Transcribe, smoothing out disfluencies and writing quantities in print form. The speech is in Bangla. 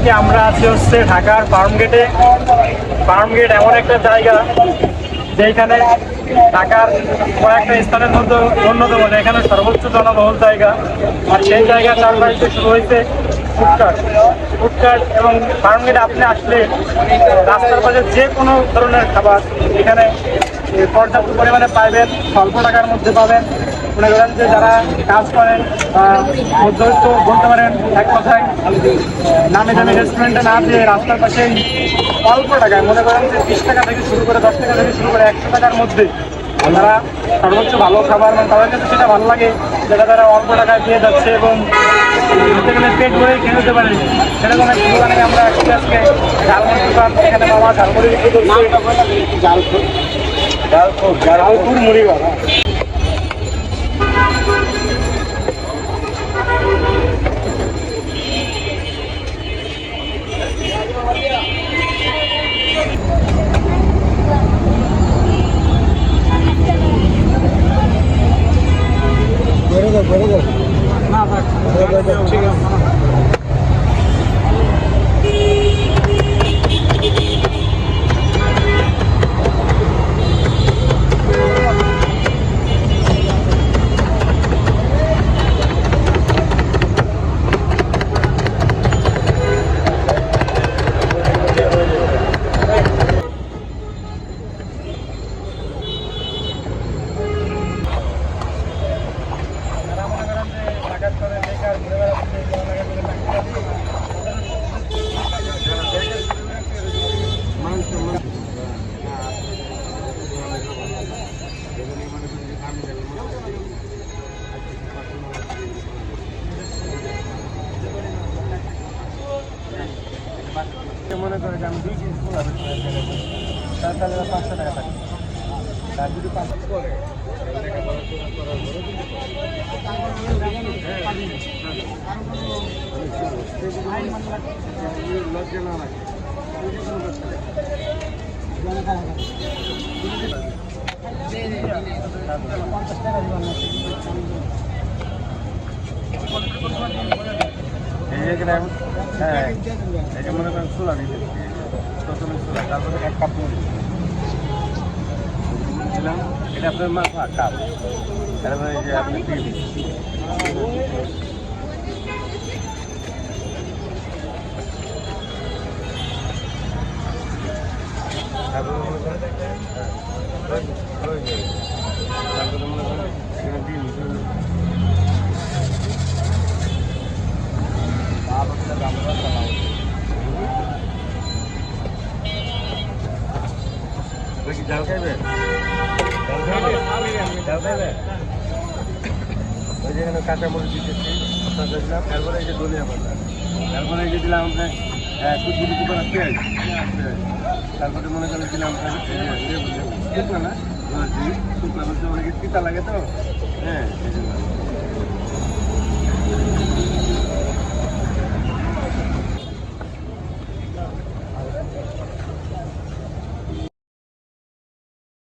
আজকে আমরা আছি হচ্ছে ঢাকার ফার্মগেটে। ফার্মগেট এমন একটা জায়গা যেখানে ঢাকার কয়েকটা স্থানের মধ্যে অন্যতম, যেখানে সর্বোচ্চ জনবহুল জায়গা। আর সেই জায়গার চারপাশে শুরু হয়েছে ফুডকার্ট। ফুডকার্ট এবং ফার্মগেটে আপনি আসলে রাস্তার পাশে যে কোনো ধরনের খাবার এখানে পর্যাপ্ত পরিমাণে পাবেন, স্বল্প টাকার মধ্যে পাবেন। মনে করেন যে যারা কাজ করেন মধ্যবিত্ত বলতে পারেন, এক কথায় নামি দামি রেস্টুরেন্টে না দিয়ে রাস্তার পাশে অল্প টাকায়, মনে করেন যে 20 টাকা থেকে শুরু করে 10 টাকা থেকে শুরু করে 100 টাকার মধ্যে তারা সর্বোচ্চ ভালো খাবার, এবং তাদের কাছে সেটা ভালো লাগে যেটা তারা অল্প টাকায় পেয়ে যাচ্ছে এবং বলতে গেলে পেট ভরে খেয়ে নিতে পারে। সেরকম একটা দোকানে আমরা আজকে ঝালমুড়ি দোকান, এখানে বাবা ঝালমুড়ি বিক্রি করছে। জালপুর মুড়ি বাবা। ঠিক আছে। মনে করে যে আমি 2 কেজি পোলা তাহলে 500 টাকা থাকে। তার যদি 500 করে লজ্জা না লাগে। হ্যাঁ, এটা মনে করেন ছোলা দিতে, প্রথমে ছোলা, তারপরে 1 কাপ দিলাম, এটা আপনার মাথা কাপ, তারপরে যে আপনি ডিম, তারপরে মনে করেন ডিম জাল খাইবে, ওই যেখানে কাঁচামরিচ দিতেছি দিলাম, তারপরে এই যে ধনিয়া পাতা, তারপরে এই যে দিলাম আপনার কুচকুচি করে পেঁয়াজ, তারপরে মনে করেন দিলাম শুকনা না শুকনা বলতে অনেকে তিতা লাগে তো, হ্যাঁ